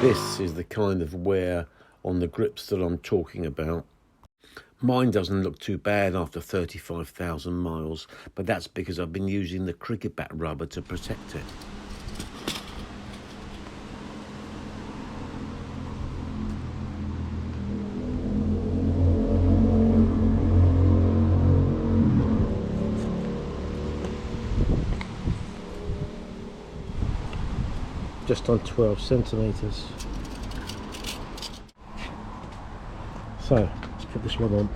This is the kind of wear on the grips that I'm talking about. Mine doesn't look too bad after 35,000 miles, but that's because I've been using the cricket bat rubber to protect it. Just on 12 centimetres. So let's put this one on.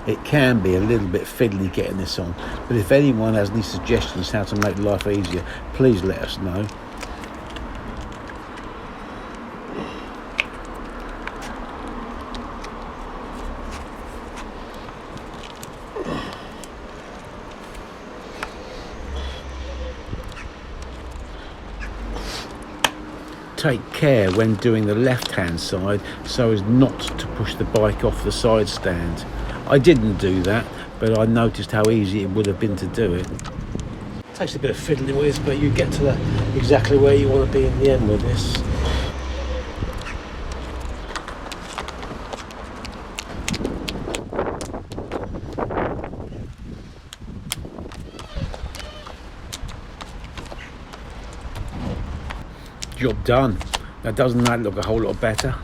It can be a little bit fiddly getting this on, but if anyone has any suggestions how to make life easier, please let us know. Take care when doing the left hand side so as not to push the bike off the side stand. I didn't do that, but I noticed how easy it would have been to do it. Takes a bit of fiddling with, but you get to exactly where you want to be in the end with this. Job done. Now doesn't that look a whole lot better?